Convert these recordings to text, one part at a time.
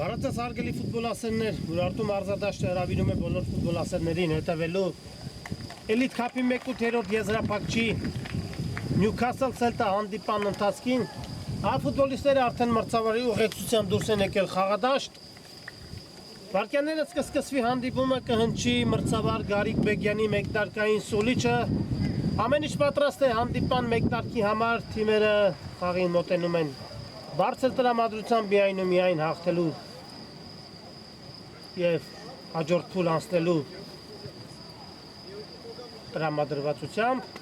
Բարացած հարգելի ֆուտբոլասերներ, Ուրարտում արձադաշտը հրավիրում է բոլոր ֆուտբոլասերներին հետևելու Էլիտ քափի 1/8 եզրափակչի Նյուքասլ Սելտա հանդիպան ընթացքին ֆուտբոլիստները արդեն մրցավարի ուղեկցությամբ դուրս են եկել խաղադաշտ Վարկյանները սկսվի հանդիպումը կհնչի մրցավար Գարիկ Բեգյանի մեկնարկային սուլիչը ամեն ինչ պատրաստ է հանդիպան մեկնարկի համար թիմերը խաղին մոտենում են Բարձր տրամադրությամբ միայն ու միայն հաղթելու և հաջորդ փուլ անցնելու տրամադրվածությամբ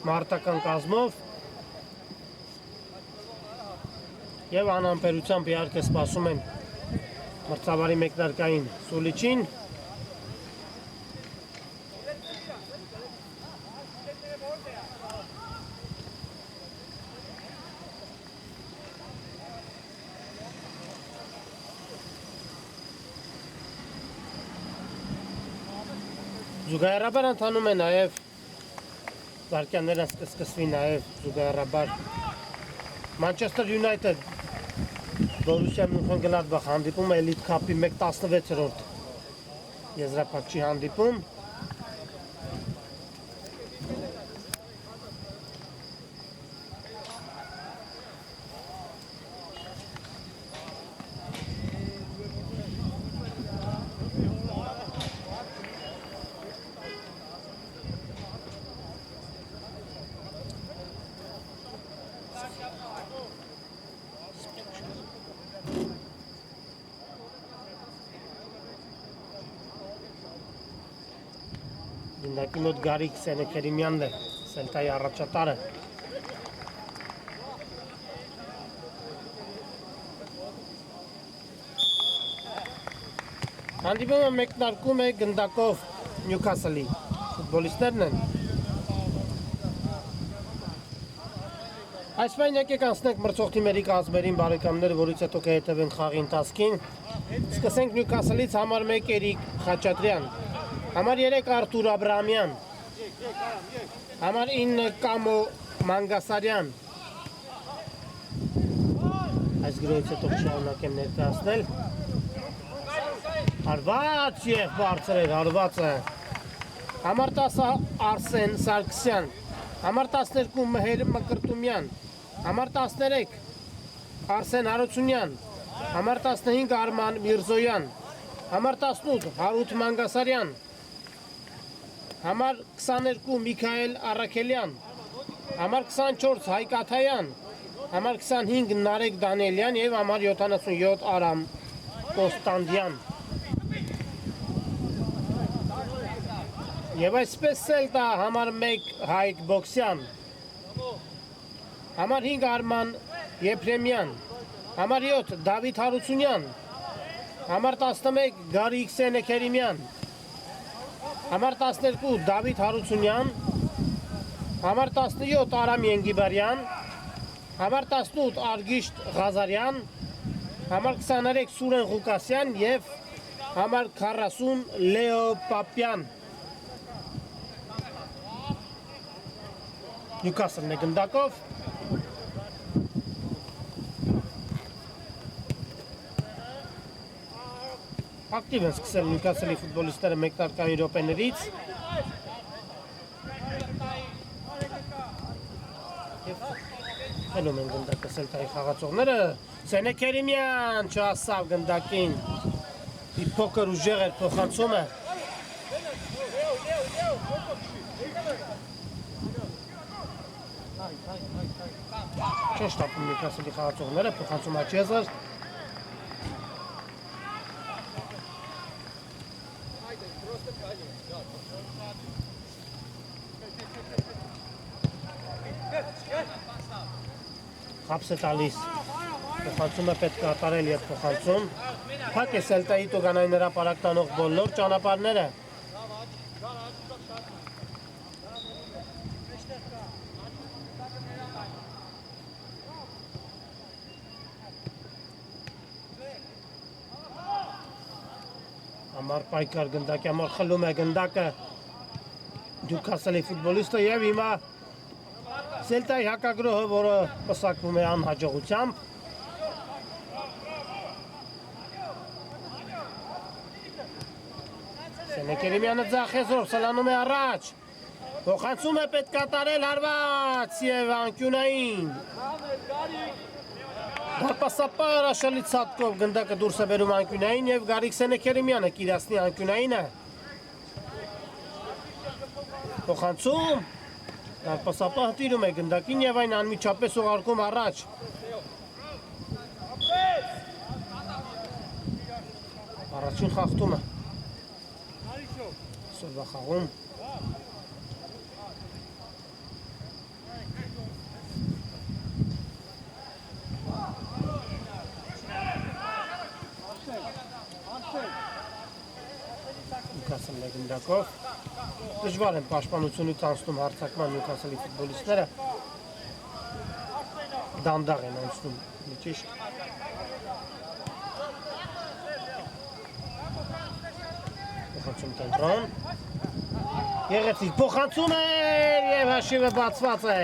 մարտական կազմով և անհամբերությամբ իհարկե սպասում են մրցավարի մեկնարկային սուլիչին Զուգահեռաբար ընթանում է նաև վարկյանները սկսվի նաև զուգահեռաբար Manchester United Borussia Mönchengladbach հանդիպում Էլիտ քափի 1/16 եզրափակչի հանդիպում Դինդակի մոտ Գարիկ Սենեքերիմյանն է, Սելտայի առաջատարը Հանդիպումը մեկնարկում է գնդակով Նյուքասլի ֆուտբոլիստներն են Այսպայն եկեք անցնենք մրցող թիմերի կազմերին բարեկամները, որից հետո կհետևենք խաղի ընթացքին Սկսենք Նյուքասլից համար 1 Էրիկ Խաչատրյան Համար 3 Արթուր Աբրահամյան Համար 9 Կամո Մանգասարյան Այս գրոյից հետո շարունակեմ ներկայացնել Հարված և բարձր էր հարվածը Համար 10 Արսեն Սարգսյան Համար 12 Մհեր Մկրտումյան Համար 13 Արսեն Հարությունյան Համար 15 Արման Միրզոյան Համար 18 Հարութ Մանգասարյան Համար 22 Միքայել Առաքելյան Համար 24 Հայկ Աթայան Համար 25 Նարեկ Դանիելյան և համար 77 Արամ Կոստանդյան Եվ այսպես Սելտա համար 1 Հայկ Բոքսյան Համար 5 Արման Եփրեմյան Համար 7 Դավիթ Հարությունյան Համար 11 Գարիկ Սենեքերիմյան Համար 12 Դավիթ Հարությունյան Համար 17 Արամ Ենգիբարյան Համար 18 Արգիշտ Ղազարյան Համար 23 Սուրեն Ղուկասյան և համար 40 Լեո Պապյան Նյուքասլն է գնդակով Ակտիվ են սկսել Նյուքասլի ֆուտբոլիստները մեկնարկային րոպեներից և խելում են գնդակը Սելտայի խաղացողները Սենեքերիմյան չհասավ գնդակին մի փոքր ուժեղ էր փոխանցումը Չեն շտապում Նյուքասլի խաղացողները փոխանցում աչեզր Խապս է տալիս Փոխանցումը պետք է ատարել և փոխանցում Փակ է Սելտայի տուգանային հրապարակ տանող բոլոր ճանապարհները Համար պայքար գնդակի համար խլում է գնդակը Նյուքասլի ֆուտբոլիստը և հիմա Սելտայի հակագրոհը, որը պսակվում է անհաջողությամբ Սենեկերիմյանը ձախեզոր սլանում է առաջ։ Փոխանցում է պետք կատարել հարված եւ անկյունային։ Դարպասապար աշալի ցածկով գնդակը դուրս է բերում անկյունային եւ Գարիկ Սենեկերիմյանը կիրացնի անկյունայինը։ Փոխանցում Դարպասապահը տիրում է գնդակին եւ այն անմիջապես ուղարկում առաջ։ Առաջին խախտումը։ Սորվա խաղում։ Նյուքասլն է գնդակով։ Դժվար են պաշտպանությունից անցնում հարձակման Նյուքասլի ֆուտբոլիստները։ Դանդաղ են անցնում, մի ճիշտ։ Փոխանցում կենտրոն։ Եղեցիկ փոխանցում է եւ հաշիվը բացված է։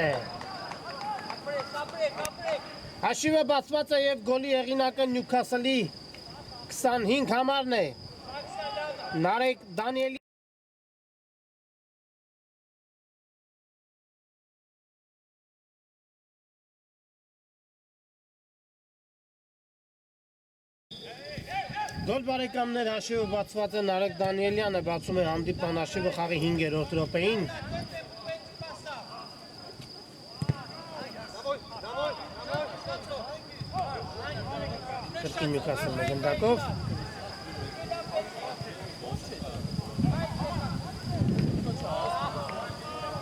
Հաշիվը բացված է եւ գոլի հեղինակը Նյուքասլի 25 համարն է։ Նարեկ Դանիելի Գոլ բարեկամներ հաշիվը բացված է Նարեկ Դանիելյանը բացում է հանդիպան հաշիվը խաղի 5-րդ րոպեին։ Կրկին Նյուքասլն է գնդակով։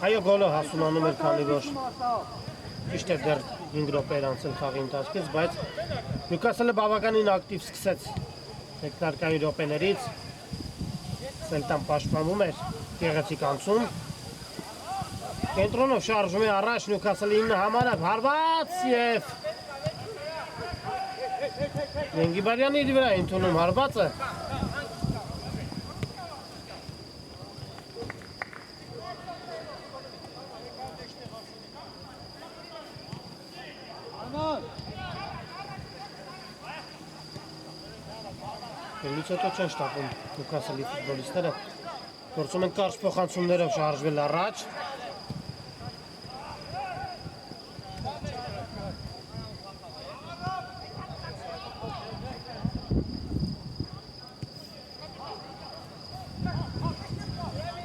Այո գոլը հասունանում էր քանի որ ճիշտ է դեռ 5 րոպե անցել խաղի ընթացքից, բայց Նյուքասլը բավականին ակտիվ սկսեց մեկնարկային րոպեներից, Սելտան պաշտպանվում էր, գեղեցիկ անցում, կենտրոնով շարժում է առաջ Նյուքասլի 9 համարը, հարված և Ենգիբարյանի իր վրա ընդունում հարվածը, Ելուց հետո չեն շտապում Նյուքասլի ֆուտբոլիստները, գործում են կարճ փոխանցումներով շարժվել առաջ։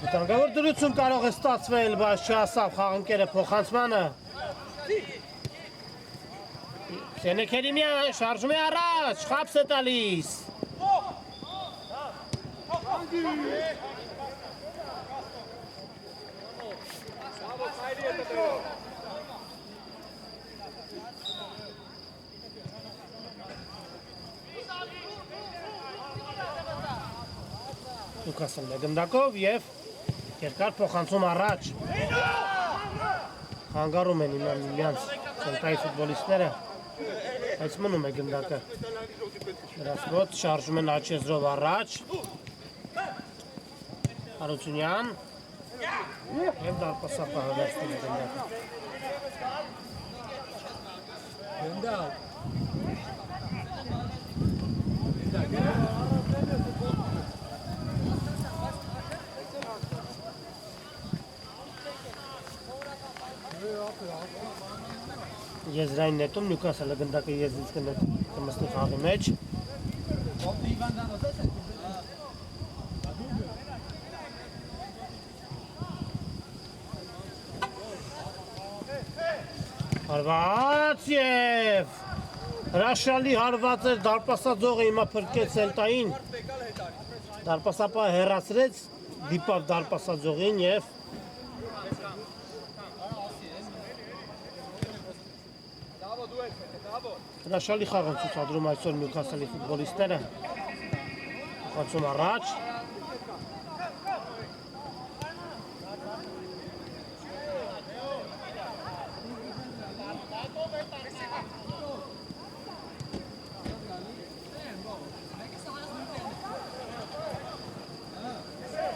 Վտանգավոր դրություն կարող է ստացվել, բայց չհասավ խաղընկերը փոխանցմանը։ Սենեկերիմյան շարժում է առաջ, խաբս է տալիս։ Նյուքասլն է գնդակով և երկար փոխանցում առաջ։ Խանգարում են միմյանց Սելտայի ֆուտբոլիստները, բայց մնում է գնդակը։ Նրանց մոտ շարժում են աչեզրով առաջ։ Հարությունյան և դարպասապահը վերցնում է գնդակը։ Եզրային նետում Նյուքասլը գնդակը եզրից կմստի խաղի մեջ։ Հարված և հրաշալի հարված էր դարպասաձողը հիմա փրկեց Սելտային։ Դարպասապահը հեռացրեց, դիպավ դարպասաձողին և հրաշալի խաղ են ցուցադրում այսօր Նյուքասլի ֆուտբոլիստները։ Փոխանցում առաջ։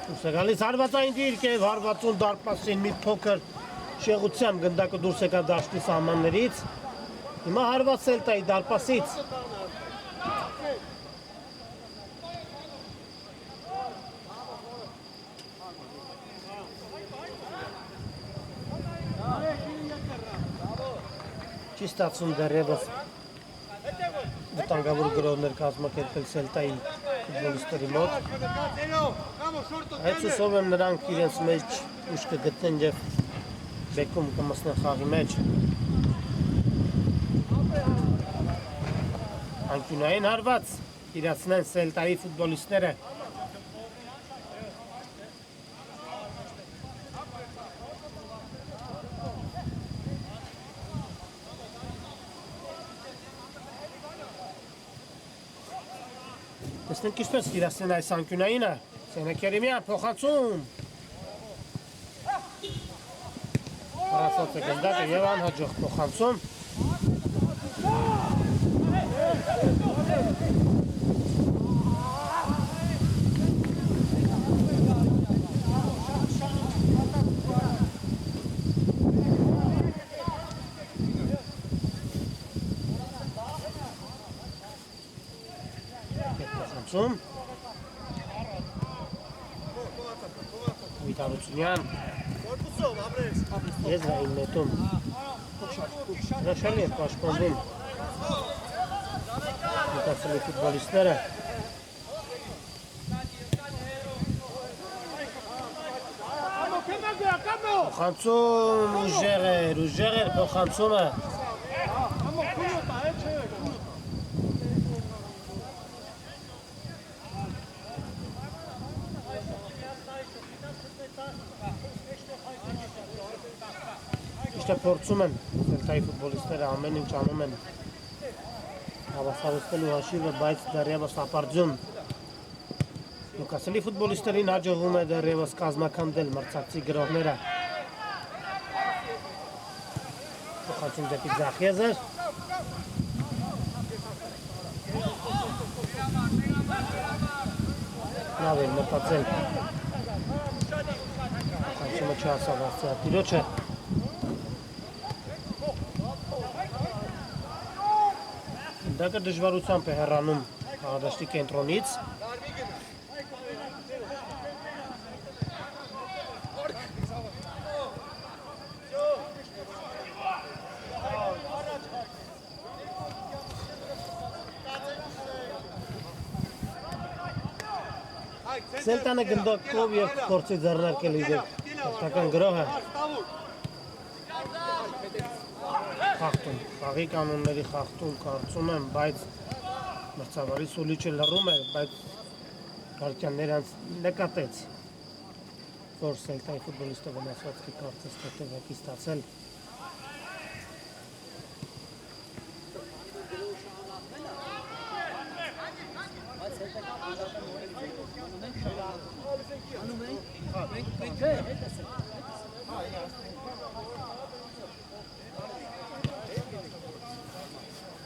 Դուրս է գալիս հարվածային դիրք և հարվածուն դարպասին մի փոքր շեղությամբ գնդակը դուրս եկավ դաշտի սահմաններից։ Հիմա հարված Սելտայի դարպասից։ Չի ստացվում դեռևս վտանգավոր գրոհներ կազմակերպել Սելտայի ֆուտբոլիստերի մոտ։ Այդ հուսով եմ նրանք իրենց մեջ ուժ կգտնեն և բեկում կմտնեն խաղի մեջ։ Անկյունային հարված իրացնեն Սելտայի ֆուտբոլիստները։ Տեսնենք ինչպես իրացնեն այս անկյունայինը։ Սենեկ Երեմյան փոխանցում։ Հարացած է գնդակը և անհաջող փոխանցում։ Վիտալությունյան եզրային նետում հրաշալի է պաշտպանվում Նյուքասլի ֆուտբոլիստները փոխանցում ուժեղ էր փոխանցումը Փորձում են Սելտայի ֆուտբոլիստները ամեն ինչ անում են հավասարեցնելու հաշիվը, բայց դեռևս ապարդյուն Նյուքասլի ֆուտբոլիստերին հաջողվում է դեռևս կազմաքանդել մրցակցի գրոհները փոխանցում դեպի ձախ եզր լավ է մտածել փոխանցումը չհասավ աստիճանատիրոջը Դակը դժվարությամբ է հեռանում խաղադաշտի կենտրոնից։ Սելտանը գնդակով և փորձի ձեռնարկել իր հերթական գրոհը։ Խախտում, խաղի կանոնների խախտում կարծում եմ, բայց մրցավարի սուլիչը լռում է, բայց Գալքյանները նկատեց, որ Սելտայի ֆուտբոլիստը վնասվածքի կարծես թե տեղյակի ստացել։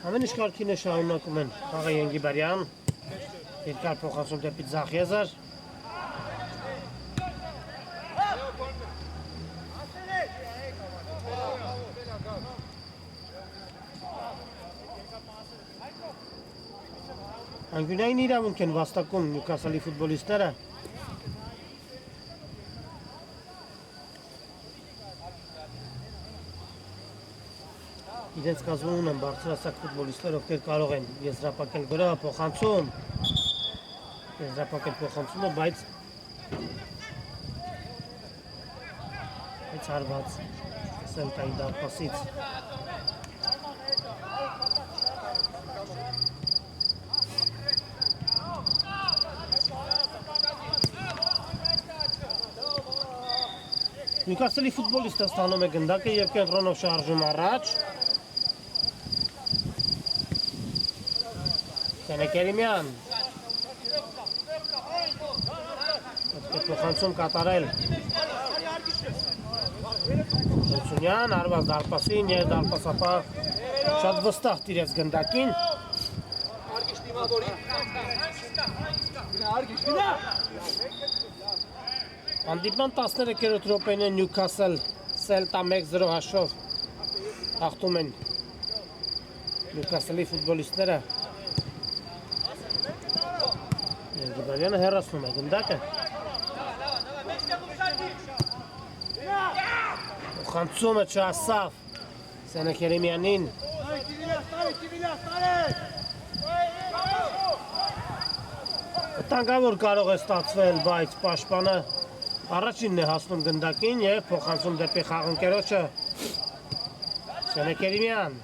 Ամեն ինչ կարգին է շարունակում են խաղը Ենգիբարյան, երկար փոխանցում դեպի ձախ եզր։ Անկյունային իրավունք են վաստակում Նյուքասլի ֆուտբոլիստները։ Իրենց կազմում ունեն բարձրահասակ ֆուտբոլիստներ, ովքեր կարող են եզրափակել գրոհը, փոխանցում։ Եզրափակել փոխանցումը, բայց հարված Սելտայի դարպասից։ Նյուքասլի ֆուտբոլիստը ստանում է գնդակը և կենտրոնով շարժում առաջ։ Սենեկ Երեմյան պետք է փոխանցում կատարել Ժությունյան արված դարպասին և դարպասապահ շատ վստահ տիրեց գնդակին Հանդիպման 13-րդ րոպեին է Նյուքասլ Սելտա 1-0 հաշվով հաղթում են Նյուքասլի ֆուտբոլիստները Ենգիբարյանը հեռացնում է գնդակը Փոխանցումը չհասավ Սենե Քերեմյանին Վտանգավոր կարող է ստացվել, բայց պաշտպանը առաջինն է հասնում գնդակին և փոխանցում դեպի խաղընկերոջը Սենե Քերեմյան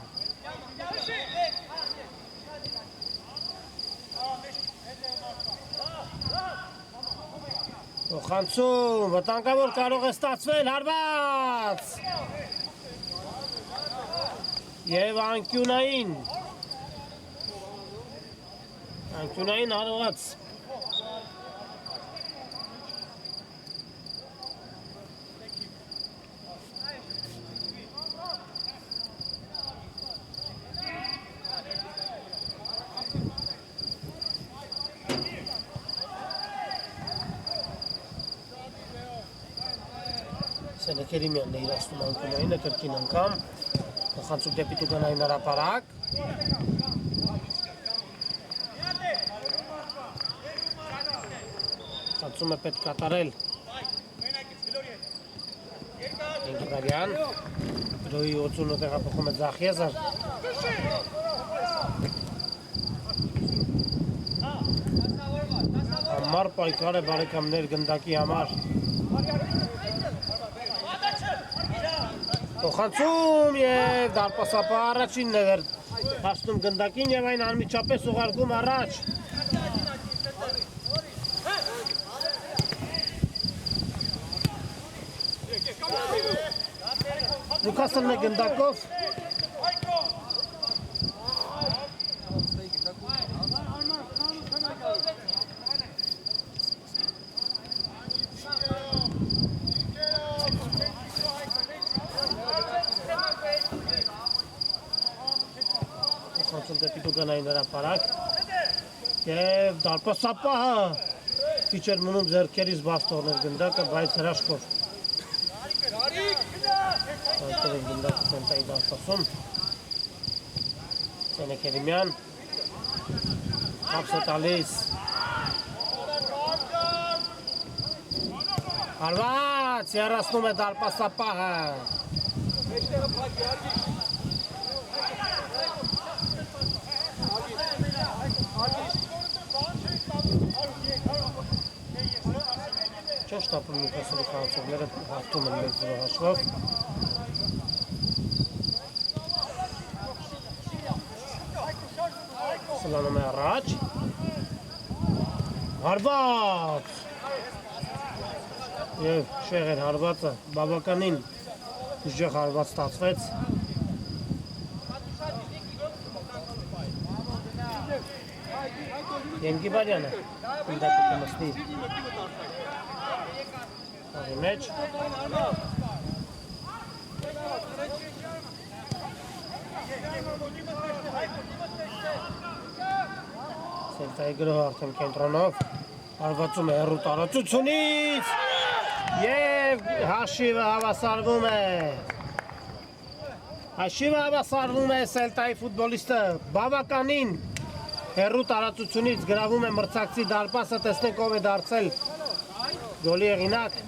Փոխանցում, վտանգավոր կարող է ստացվել, հարված և անկյունային հարված Սենե Քերեմյանն է իրացնում անկյունայինը կրկին անգամ փոխանցում դեպի տուգանային հրապարակ Փոխանցումը պետք կատարել Ենգիբարյան Գրոյի 80-ը տեղափոխում է Ձախ Եզր Համար պայքար է բարեկամներ գնդակի համար Փոխանցում և դարպասապահ առաջինն է հասնում գնդակին և այն անմիջապես ուղարկում առաջ Նյուքասլն է գնդակով Փոխանցում դեպի տուգանային հրապարակ և դարպասապահը քիչ էր մնում ձեռքերից բաց թողնել գնդակը, բայց հրաշքով Այդտեղ է գնդակը սենտայի դարպասում Սենե Քերեմյան Հապս է տալիս Հարված երասնում է դարպասապահը Ճոշտ ապրում Նյուքասլի խաղացողները հաղթում են 1-0 հաշվով Սլանում է առաջ Հարված Եվ շեղ էր հարվածը բավականին ուժեղ հարված ստացվեց Ենգիբարյանը գնդակը կմսնի Աղի մեջ Սելտայի գրոհ արդեն կենտրոնով հարվածում է հեռու տարածությունից և հաշիվը հավասարվում է Սելտայի ֆուտբոլիստը բավականին հեռու տարածությունից գրավում է մրցակցի դարպասը տեսնենք ով է դարձել գոլի հեղինակ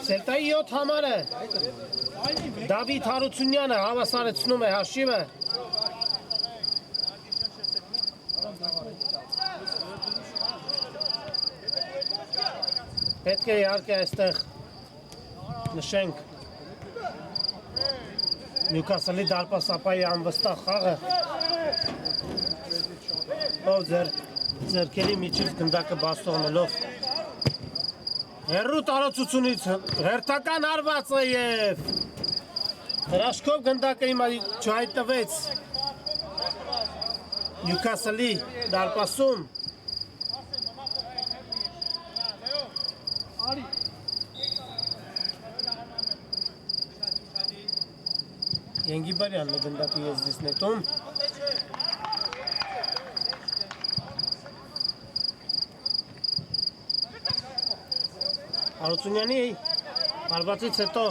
Սելտայի 7 համարը Դավիթ Հարությունյանը հավասարեցնում է հաշիվը Պետք է իհարկե այստեղ նշենք Նյուքասլի դարպասապահի անվստահ խաղը ով ձեռքերի միջից գնդակը բաց թողնելով հեռու տարածությունից հերթական հարված է և հրաշքով գնդակը հիմա չհայտնվեց Նյուքասլի դարպասում Ենգիբարյանն է գնդակի եզրից նետում Հարությունյանի հարվածից հետո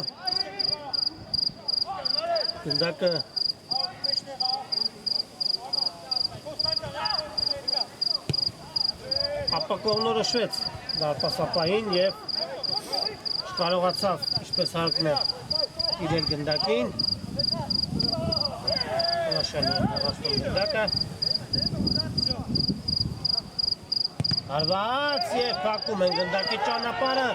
գնդակը ապակողնորոշվեց դարպասապային և չկարողացավ ինչպես հարկն է իրել գնդակին հրաշալի է նեղացնում գնդակը հարված և փակում են գնդակի ճանապարհը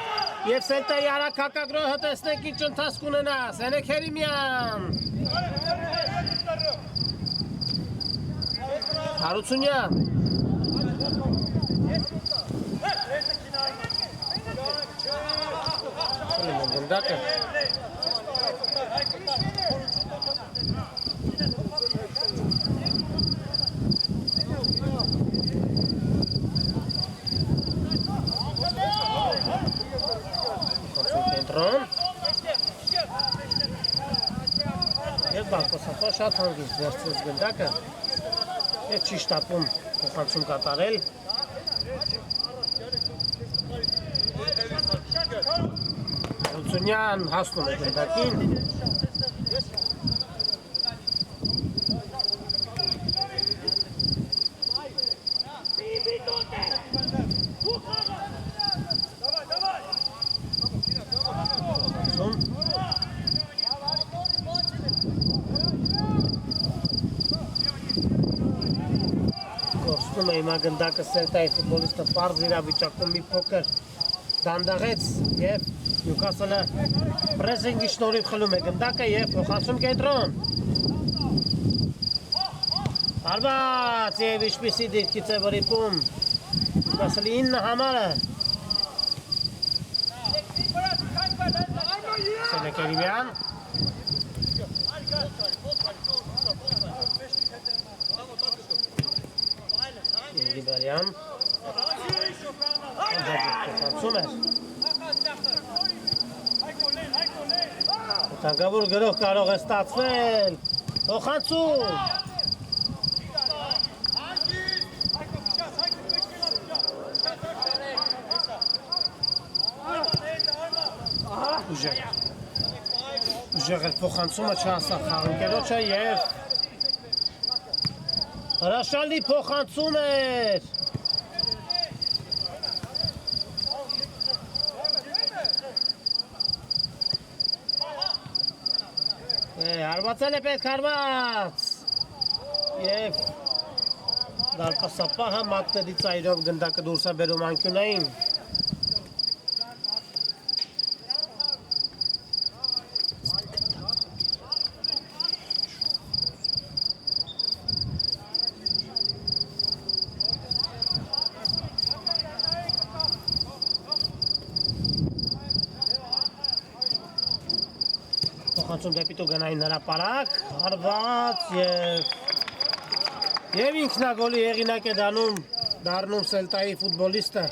և Սելտայի արագ հակագրոհը տեսնեք ինչ ընթացք ունենա Սենեք Հերիմյան Հարությունյան գնդակը կենտրոն և բաղպասապա շատ հանգիստ վերցրեց գնդակը և չի շտապում փոխանցում կատարել Հարությունյան հասնում է գնդակին Կորցնում է հիմա գնդակը Սելտայի ֆուտբոլիստը պարզ իրավիճակում մի փոքր դանդաղեց և Նյուքասլը պրեսինգի շնորհիվ խլում է գնդակը և փոխանցում կենտրոն հարված և ինչպիսի դիրքից է վրիպում Նյուքասլի 9 համարը Սենեք Հերիմյան Ինգիբարյան փոխանցում է Տանգավոր գրող կարող է ստացվել փոխանցում Ուժեղ էլ փոխանցումը չհասավ խաղընկերոջը և հրաշալի փոխանցում էր հարվածել է պետք հարված և դարպասապահը մատների ծայրով գնդակը դուրս է բերում անկյունային Փոխանցում դեպի տուգանային հրապարակ, հարված և ինքնագոլի հեղինակ է դառնում Սելտայի ֆուտբոլիստը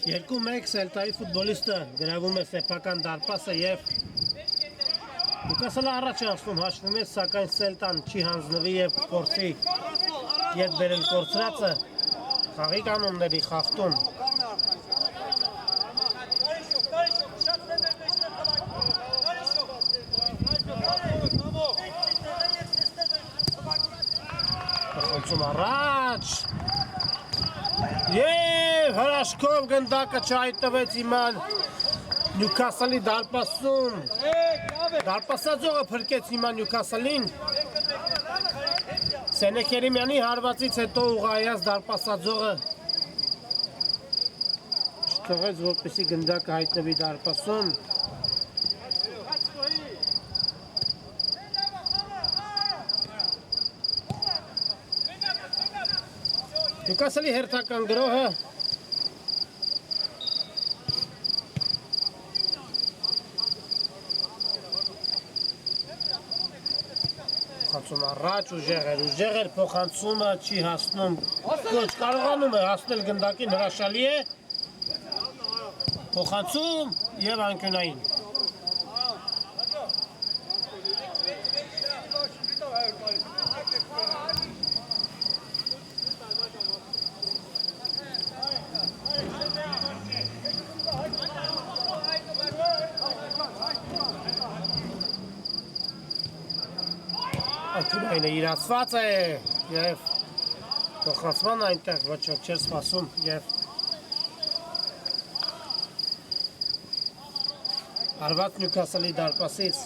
Երկու մեկ Սելտայի ֆուտբոլիստը գրավում է սեփական դարպասը և Նյուքասլը առաջ է անցնում հաշվում է, սակայն Սելտան չի հանձնվի և փորձի ետ բերել կորցրածը խաղի կանոնների խախտում Փոխանցում առաջ Եվ հրաշքով գնդակը չհայտնվեց հիմա Նյուքասլի դարպասում Դարպասաձողը փրկեց հիմա Նյուքասլին Սենեք Հերիմյանի հարվածից հետո ուղղայած դարպասաձողը չթողեց որպեսզի գնդակը հայտնվի դարպասում Նյուքասլի հերթական գրոհը փոխանցում առաջ ուժեղ էր փոխանցումը չի հասնում ոչ կարողանում է հասնել գնդակին հրաշալի է Փոխանցում եւ անկյունային։ Անկյունայինը իրացված է եւ փոխանցման այնտեղ ոչ ոք չէր սպասում եւ Արված Նյուքասլի դարպասից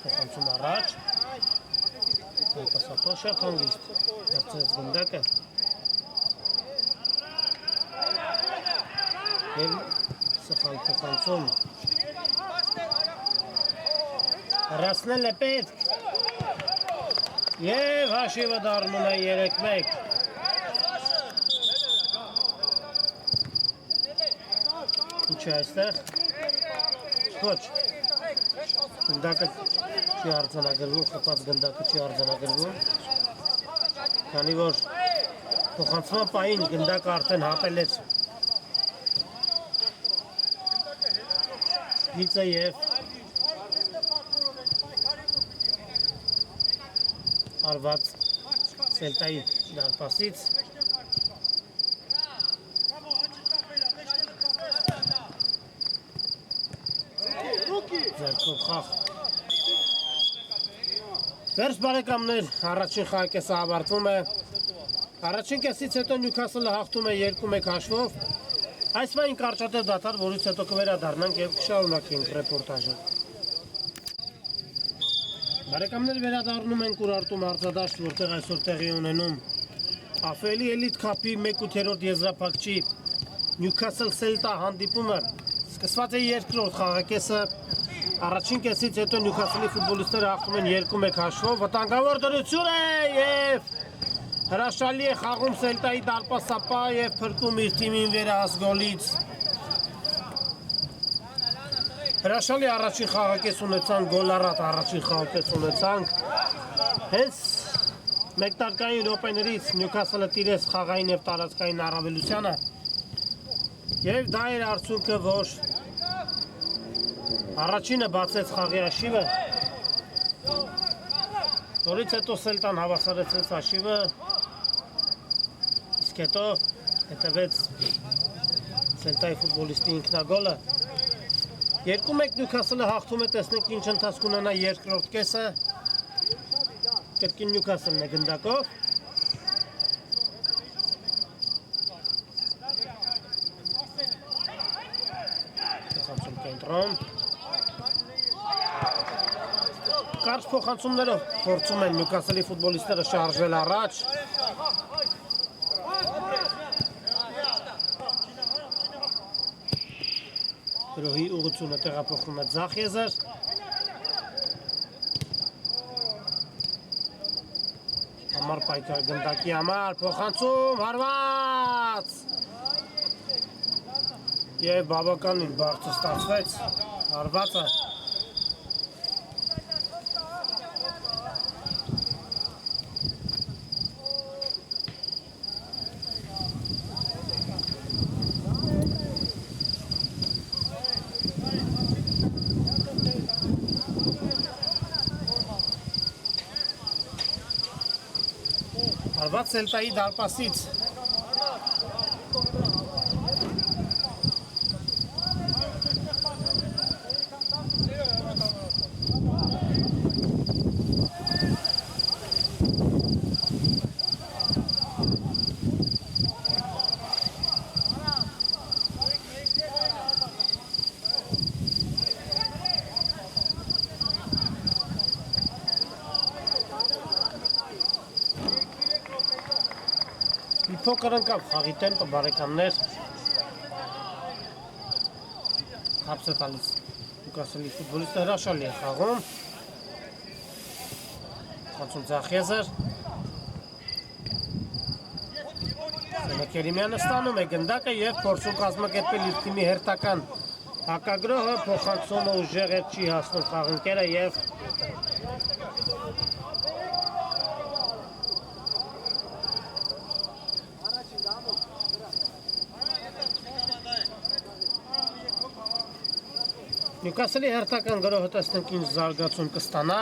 փոխանցում առաջ Pasapasha kongrist. Mercedes Gundaka. Hem Safal Pokanson. Rasna Lepet. Եվ հաշիվը դառնում է 3-1։ Ինչ է այստեղ։ Ոչ։ Գնդակը չի արձանագրվում, խփած գնդակը չի արձանագրվում։ Քանի որ փոխանցման պահին գնդակը արդեն հատել էր Գիծը եւ Արված Սելտայի դարպասից Ձերքով խաղ Վերջ բարեկամներ, առաջին խաղակեսը ավարտվում է Առաջին կեսից հետո Նյուքասլը հաղթում է 2-1 հաշվով Այս մային կարճատև դադար, որից հետո կվերադառնանք եւ կշարունակենք ռեպորտաժը Բարեկամներ վերադառնում ենք Ուրարտու մարզադաշտ, որտեղ այսօր տեղի ունենում Ալֆելի էլիտ քափի 1/8 եզրափակչի Նյուքասլ Սելտա հանդիպումը սկսված է երկրորդ խաղակեսը Առաջին կեսից հետո Նյուքասլի ֆուտբոլիստները հաղթում են 2-1 հաշվով վտանգավոր դրություն է եւ հրաշալի է խաղում Սելտայի դարպասապա եւ փրկում իր թիմին վերահաս գոլից Հրաշալի առաջին խաղակես ունեցանք, գոլառատ առաջին խաղակես ունեցանք Հենց մեկտարկային րոպեներից Նյուքասլը տիրեց խաղային եւ տարածքային առավելությանը Եվ դա էր արդյունքը, որ առաջինը բացեց խաղի հաշիվը Որից հետո Սելտան հավասարեցրեց հաշիվը Իսկ հետո հետևեց Սելտայի ֆուտբոլիստի ինքնագոլը 2-1 Նյուքասլը հաղթում է, տեսնենք ինչ ընթացք ունենա երկրորդ կեսը Կրկին Նյուքասլն է գնդակով Փոխանցում կենտրոն Կարճ փոխանցումներով փորձում են Նյուքասլի ֆուտբոլիստները շարժվել առաջ Գրոհի ուղղությունը տեղափոխվում է ձախ եզր Համար պայքար գնդակի համար փոխանցում հարված Եվ բավականին բարձր ստացվեց հարվածը Արված Սելտայի դարպասից Մի փոքր ընկավ խաղի տեմպը բարեկամներ Հապս է տալիս Նյուքասլի ֆուտբոլիստը հրաշալի է խաղում Խանցում ձախ եզր Սելա Կերիմյանը ստանում է գնդակը եւ փորձում կազմակերպել իր թիմի հերթական Հակագրոհը փոխանցումը ուժեղ չի հասնում խաղընկերը եւ Նյուքասլի հերթական գրոհը տեսնենք ինչ զարգացում կստանա։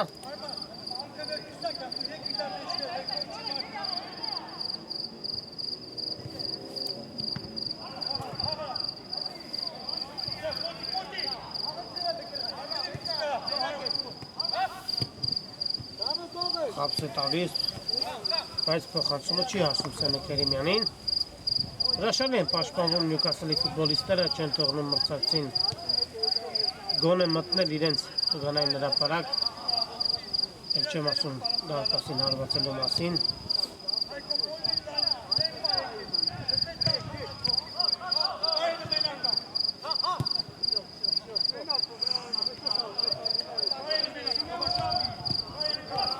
Խապս է տալիս, բայց փոխանցումը չի հասնում Սենե Քերիմյանին։ Հրաշալի են պաշտպանվում Նյուքասլի ֆուտբոլիստները, չեն թողնում մրցակցին գոնե մտնել իրենց տուգանային հրապարակ, էլ չեմ ասում դարպասին հարվածելու մասին։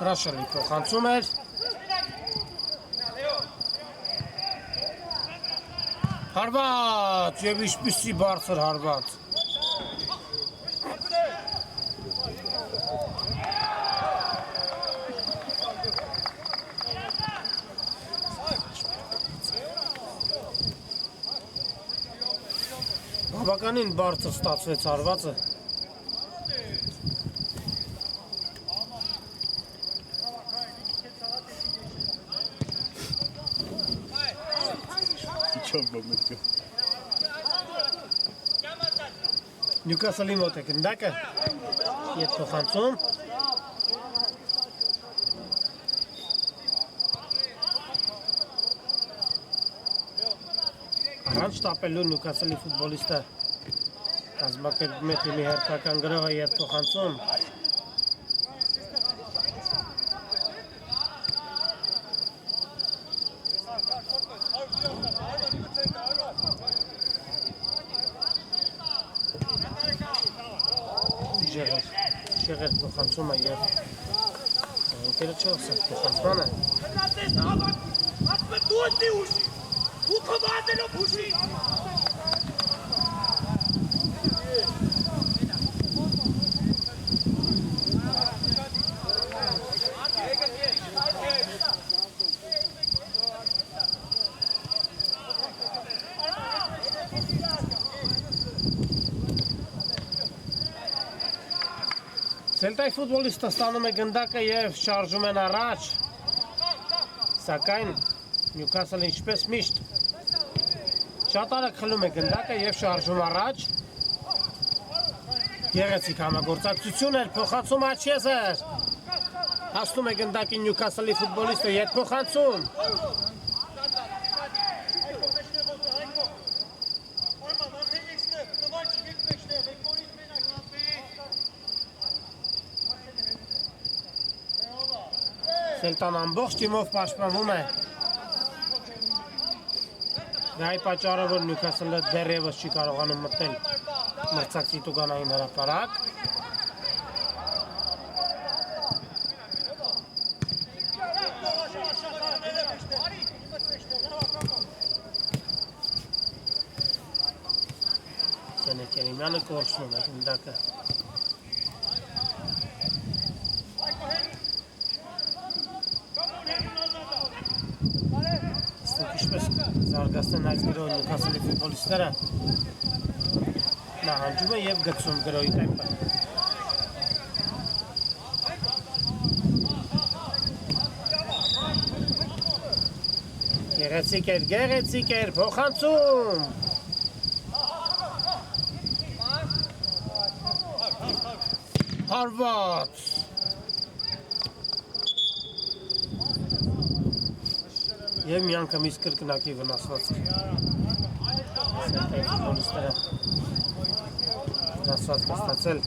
Հրաշալի փոխանցում էր։ Հարված և ինչպիսի բարձր հարված։ Բավականին բարձր ստացվեց հարվածը։ Նյուքասլի մոտ է գնդակը, ետ փոխանցում։ Առաջ տապելու Նյուքասլի ֆուտբոլիստը կազմակերպում է թիմի հերթական գրոհը ետ փոխանցում։ Շեղեր փոխանցումը և ընկերը չողսը փոխանցմանը։ Սելտայի ֆուտբոլիստը ստանում է գնդակը և շարժում են առաջ, սակայն Նյուքասլը ինչպես միշտ շատ արագ խլում է գնդակը և շարժում առաջ, գեղեցիկ համագործակցություն էր, փոխանցում Աչեզեր, հասնում է գնդակին Նյուքասլի ֆուտբոլիստը ետ փոխանցում, Սելտան ամբողջ թիմով պաշտպանվում է։ Դա այն պատճառը, որ Նյուքասլը դեռևս չի կարողանում մտնել մրցակցի տուգանային հրապարակ։ Սենե Քերիմյանը կորցնում է գնդակը։ Ինչպես զարգացնեն այս գրոհը Նյուքասլի ֆուտբոլիստները, նահանջում է և գցում գրոհի տեմպը։ Գեղեցիկ էր, փոխանցում։ Հարված։ Եվ մի անգամից կրկնակի վնասված Սելտայի ֆուտբոլիստները վնասված կստացել։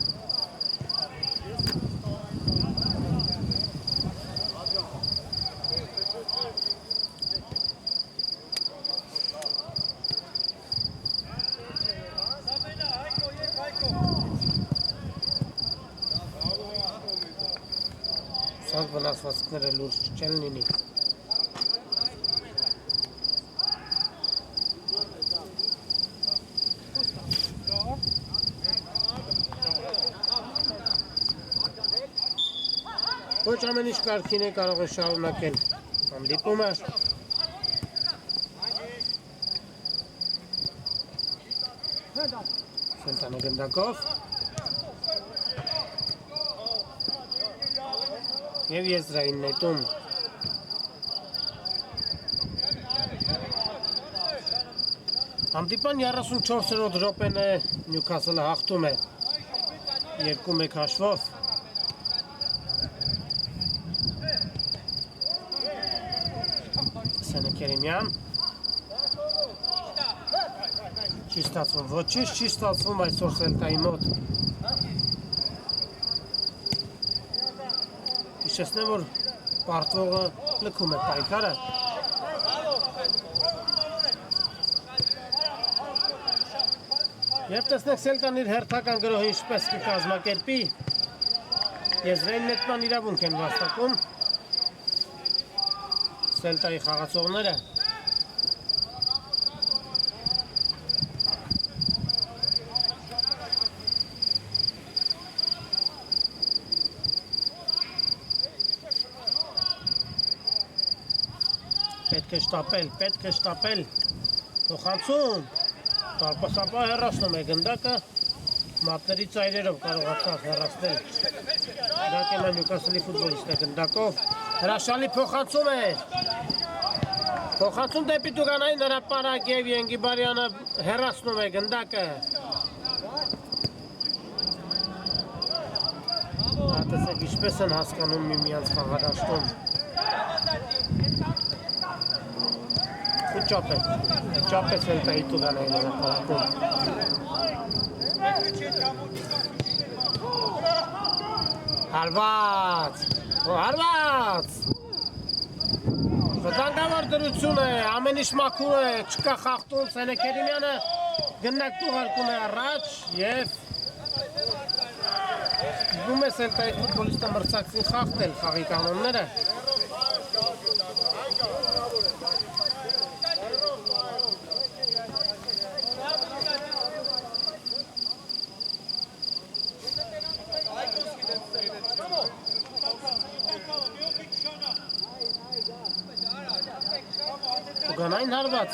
Սանք վնասվածքները լուրջ չեն լինի։ Ոչ ամեն ինչ կարգին է կարող է շարունակել հանդիպումը։ Սելտանը գնդակով։ Եվ եզրային նետում։ Հանդիպան 34-րդ րոպեն է Նյուքասլը հաղթում է 2-1 հաշվով։ Սենե Քերիմյան չի ստացվում, ոչինչ չի ստացվում այսօր Սելտայի մոտ։ Հիշեցնեմ, որ պարտվողը լքում է պայքարը։ Եվ տեսնեք Սելտան իր հերթական գրոհը ինչպես կկազմակերպի։ Եզրային նետման իրավունք են վաստակում Սելտայի խաղացողները։ Պետք է շտապել, փոխանցում, տարպասապա հեռացնում է գնդակը, մատների ծայրերով կարողացավ հեռացնել, դրակել է Նյուքասլի ֆուտբոլիստ է գնդակով, հրաշալի փոխանցում է, փոխանցում դեպի Տուգանային հրապարակ և Ենգիբարյանը հեռացնում է գնդակը, հատեսեք ինչպես են հասկանում միմյանց խաղադաշտում, Չապ է Սելտայի Տուգանային հրապարակում։ Հարված! Վտանգավոր դրություն է, ամեն ինչ մաքուր է, չկա խախտում, Սենե Քերիմյանը գնդակ ուղարկում է առաջ և զգում է Սելտայի ֆուտբոլիստը մրցակցին խախտել խաղի կանոնները։ Տուգանային հարված։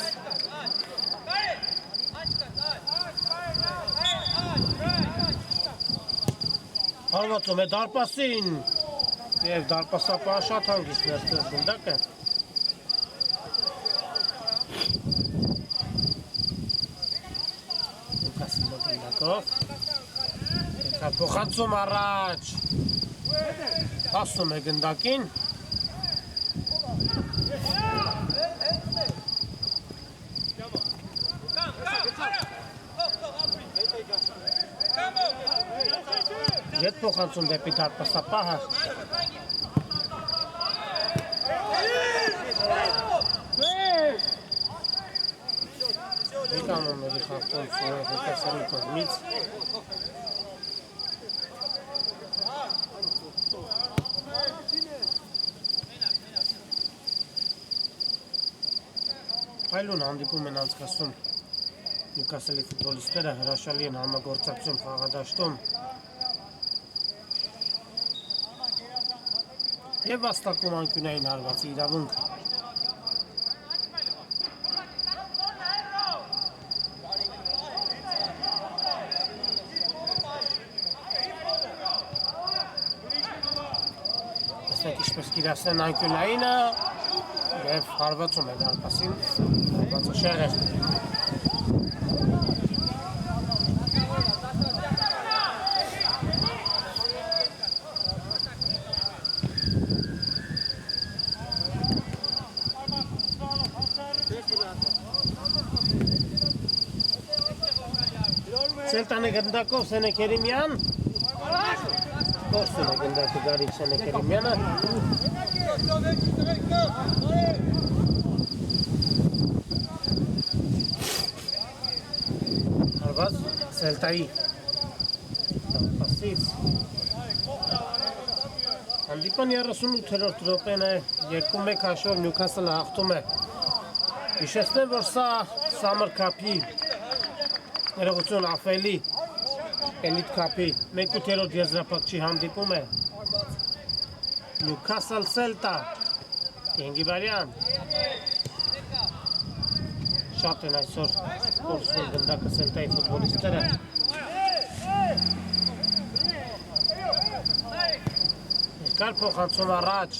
Հարվածում է դարպասին և դարպասապահը շատ հանգիստ ներծել գնդակը։ Նյուքասլը գնդակով։ Եկա փոխանցում առաջ։ Հասնում է գնդակին։ Ետ փոխանցում դեպի դարպասապահը։ Կանոնների խախտում Նյուքասլի կողմից։ Փայլուն հանդիպում են անցկացնում Նյուքասլի ֆուտբոլիստները, հրաշալի են համագործակցում խաղադաշտում և վաստակում անկյունային հարվածի իրավունք։ Տեսնեք ինչպես կիրասնեն անկյունայինը և հարվածում է դարպասին, հարվածը շեղեր։ Սելտան է գնդակով Սենե Քերիմյան, կորսում է գնդակը գարիք Սենե Քերիմյանը, հարված Սելտայի դարպասից, հանդիպան 38-րդ րոպեն է 2-1 հաշվով Նյուքասլը հաղթում է, հիշեցնեմ, որ սա Summer Cup-ի ներողություն Ափելի Էլիտ Cup-ի 1/8 եզրափակչի հանդիպում է Newcastle Celta Ենգիբարյան Շատ են այսօր կորսում գնդակը Celta-ի ֆուտբոլիստները Երկար փոխանցում առաջ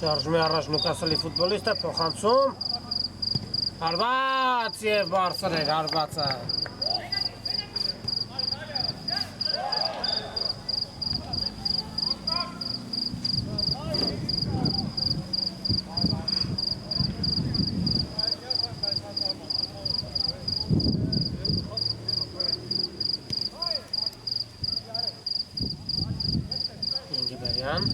Շարժում է առաջ Newcastle-ի ֆուտբոլիստը փոխանցում Հարված և բարձր էր հարվածը Ենգիբարյան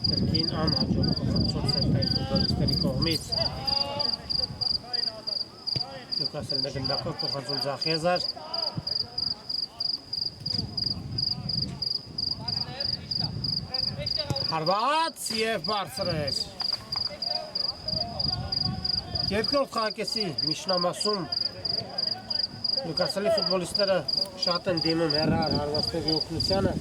Կրկին անհաջող փոխանցում Celta-ի ֆուտբոլիստների կողմից Newcastle-ը գնդակով փոխանցում Ձախեզար Հարված և բարձր էր Երկրորդ խաղակեսի միջնամասում Newcastle-ի ֆուտբոլիստները շատ են դիմում հեռահար հարվածների օգնությանը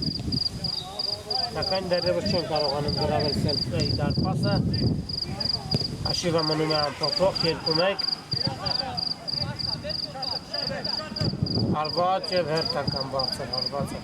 Սակայն դեռևս չեն կարողանում գրավել Celta-ի դարպասը Հաշիվը մնում է անփոփոխ 2-1 Հարված և հերթական բարձր հարվածը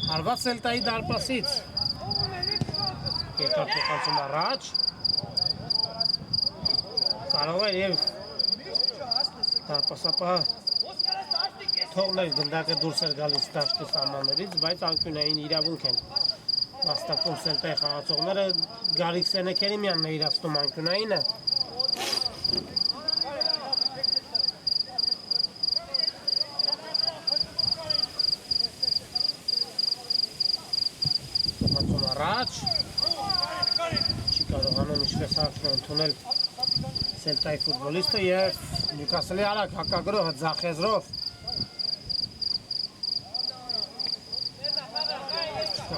Հարված Celta-ի դարպասից Երկար փոխանցում առաջ Կարող էր և դարպասապահը թողնել գնդակը դուրս էր գալիս դաշտի սահմաններից, բայց անկյունային իրավունք են վաստակում Celta-ի խաղացողները Գարիկ Սենեքերիմյանն է իրացնում անկյունայինը Փոխանցում առաջ Չի կարողանում ինչպես հարկն ընդունել Celta-ի ֆուտբոլիստը և Newcastle-ի արագ հակագրոհը Ձախեզրով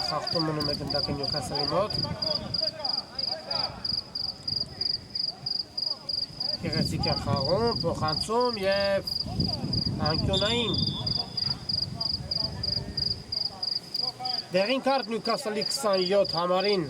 Խախտում մնում է գնդակը Newcastle-ի մոտ Գեղեցիկ է խաղում, փոխանցում և անկյունային Դեղին քարտ Newcastle-ի 27 համարին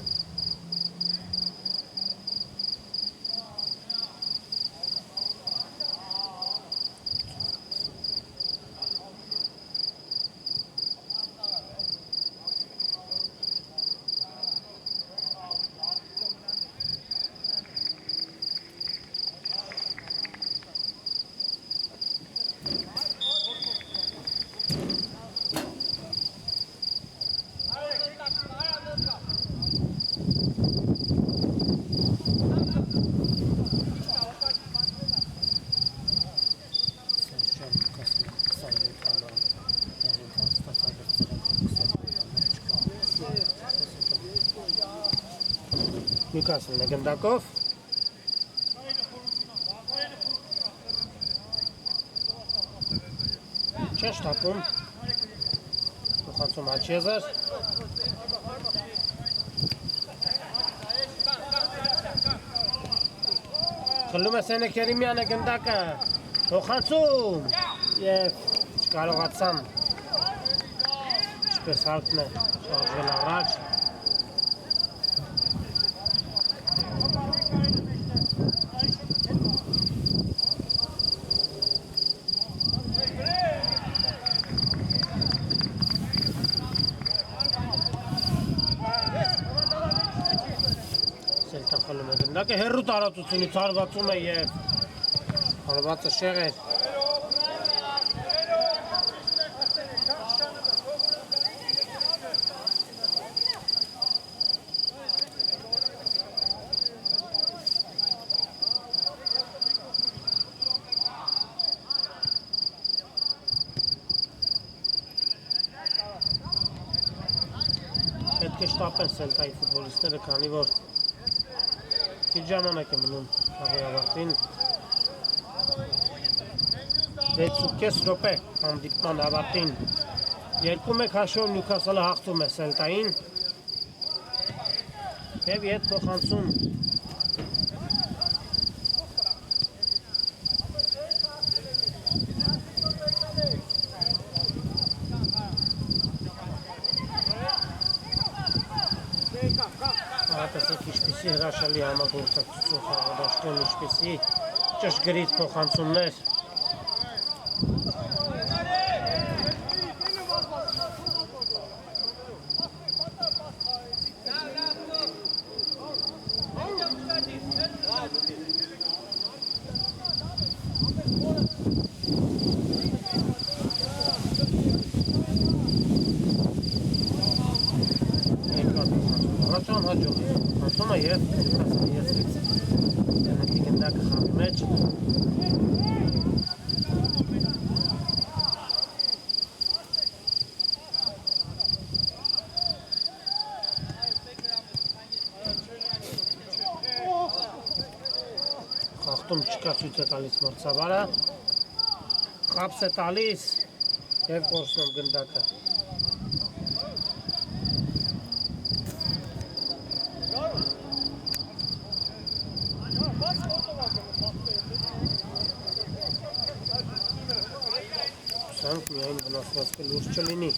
Newcastle-ն է գնդակով Չէ շտապում Փոխանցում Հաչեզար Խլում է Սենեքերիմյանը գնդակը Փոխանցում Եվ չկարողացան Ինչպես հարկն է շարժվել առաջ Celta-ն խլում է գնդակը հեռու տարածությունից հարվածում է և հարվածը շեղ էր կշտապեն Սելտայի ֆուտբոլիստները, քանի որ քիչ ժամանակ է մնում խաղի ավարտին։ 6.5 րոպե հանդիպման ավարտին 2-1 հաշվով Նյուքասլը հաղթում է Սելտային և ետ փոխանցում Տեսեք ինչպիսի հրաշալի համագործակցություն խաղադաշտում, ինչպիսի ճշգրիտ փոխանցումներ։ Հաջող և Նյուքասլի եզրից դրանքի գնդակը խաղի մեջ խաղթում չկա ցույց է տալիս մրցավարը խաբս է տալիս և կորցնում գնդակը Սանք միայն վնասվածքը լուրջ չլինի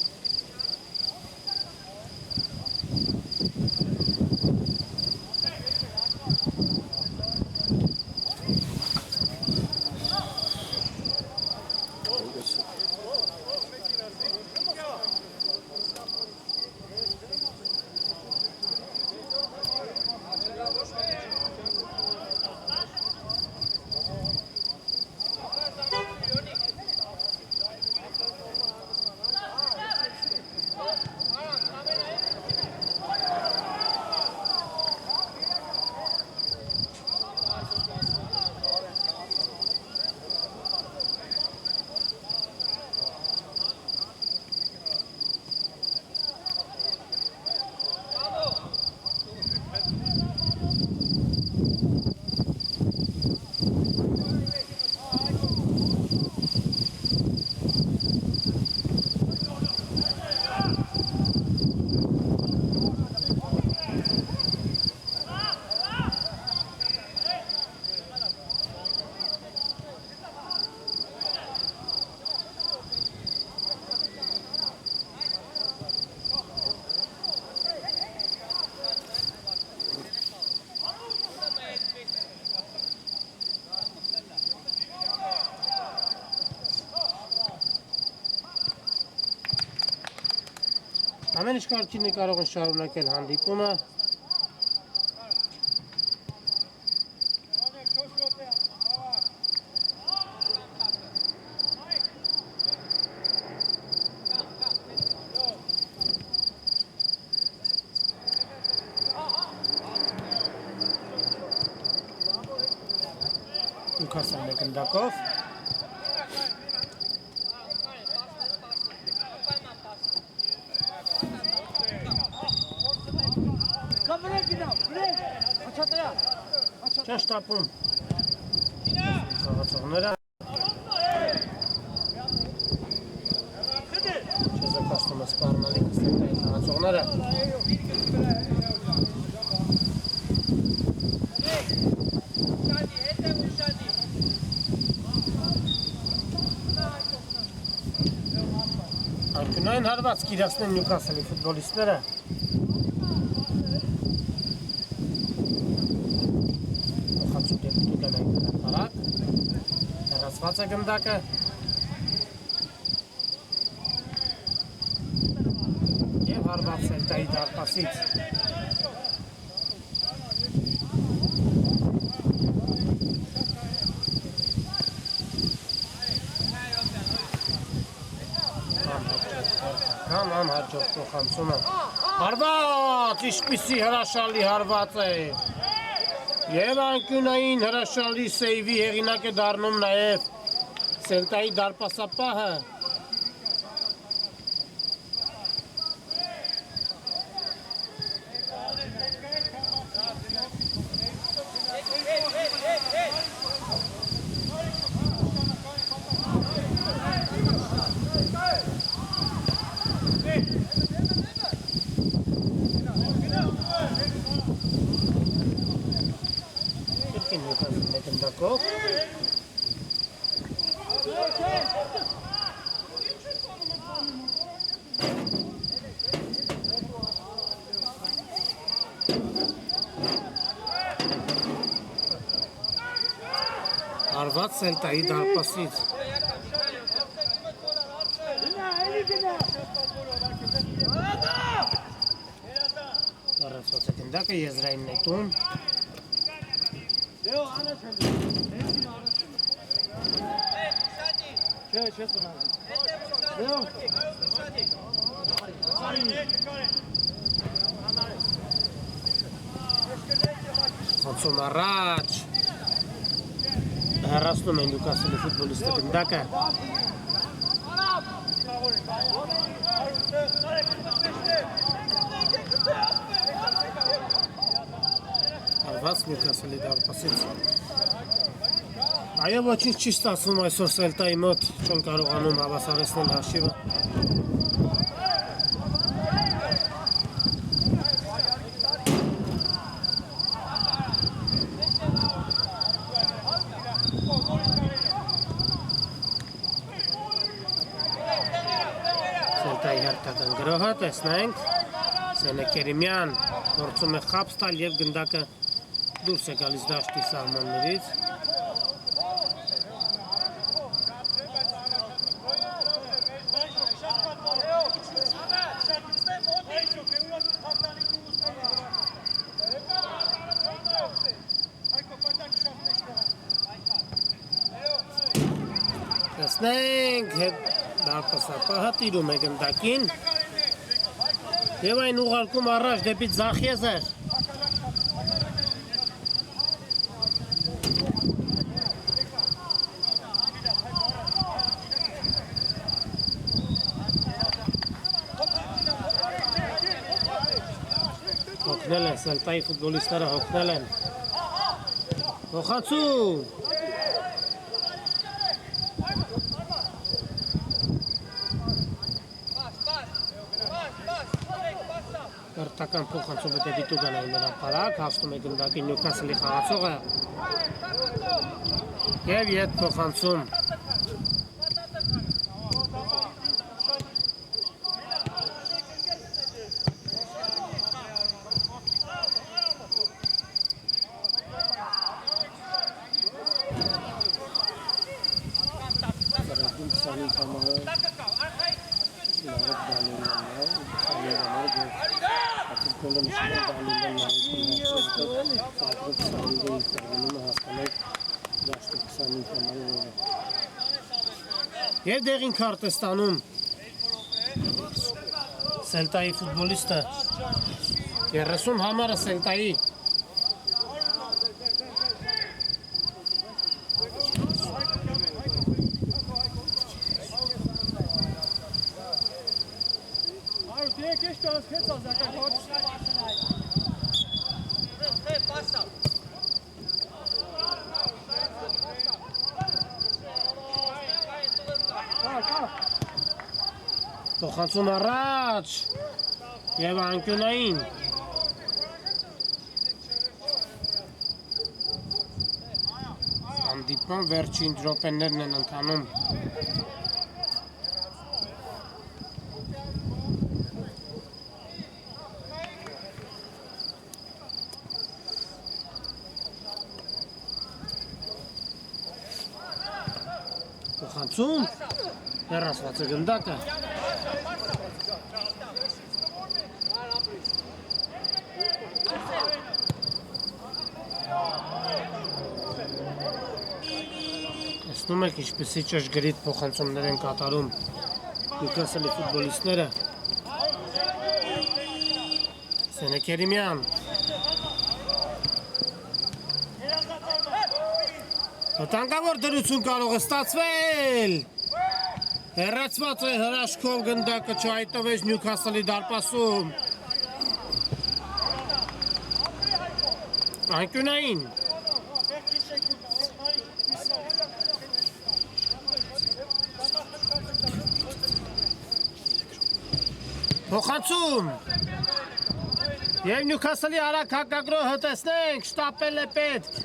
Ամեն ինչ կարգին է կարող են շարունակել հանդիպումը Նյուքասլն է գնդակով Չաշտապում խաղացողները չեզակացնում է սպառնալի կստետայի խաղացողները Անկյունային հարված կիրացնեն Նյուքասլի ֆուտբոլիստները Հեռացված է գնդակը և հարված Սելտայի դարպասից անհաջող փոխանցումը հարված, ինչպիսի հրաշալի հարված է Եվ անկյունային հրաշալի սեյվի հեղինակ է դառնում նաև Սելտայի դարպասապահը Արված Սելտայի դարպասից։ Առածված է գնդակը եզրային նետում։ Խանցում առաջ։ Հեռացնում են Նյուքասլի ֆուտբոլիստը գնդակը։ Արված Նյուքասլի դարպասից։ Այո, ոչինչ չի ստացվում այսօր Սելտայի մոտ, չեն կարողանում հավասարեցնել հաշիվը։ Սելտայի հերթական գրոհը տեսնենք, Սենե Կերիմյան փորձում է խապ տալ եւ գնդակը դուրս է գալիս դաշտի սահմաններից։ Տեսնենք, դարպասապահը տիրում է գնդակին եւ այն ուղարկում առաջ դեպի Ձախեզեր։ Հոգնել են, Սելտայի ֆուտբոլիստները հոգնել են։ Փոխանցում։ Հերթական փոխանցումը դեպի Տուգանային հրապարակ, հասնում է գնդակի Նյուքասլի խաղացողը։ Եվ ետ փոխանցում։ Եվ դեղին քարտ է ստանում Սելտայի ֆուտբոլիստը 30 համարը Սելտայի Փոխանցում առաջ եւ անկյունային հանդիպման վերջին րոպեներն են ընթանում Փոխանցում հեռացված է գնդակը Տեսնում եք ինչպեսի ճշգրիտ փոխանցումներ են կատարում Նյուքասլի ֆուտբոլիստները Սենե Կերիմյան Վտանգավոր դրություն կարող է ստացվել Հեռացված է հրաշքով գնդակը չհայտվեց Նյուքասլի դարպասում Անկյունային Փոխանցում Եվ Նյուքասլի արագ հակագրոհը տեսնենք շտապել է պետք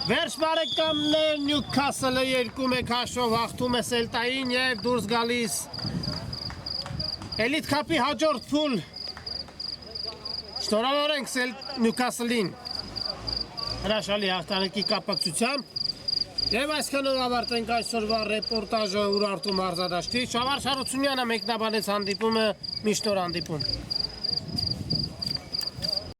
Վերջ բարեկամներ Նյուքասլը 2-1 հաշվով հաղթում է Սելտային եւ դուրս գալիս Էլիտ քափի հաջորդ փուլ Շնորհավորենք Նյուքասլին հրաշալի հաղթանակի կապակցությամբ եւ այսքանով ավարտենք այսօրվա ռեպորտաժը Ուրարտու մարզադաշտի։ Շավարժ Հարությունյանը մեկնաբանեց հանդիպումը, միշտ նոր հանդիպում։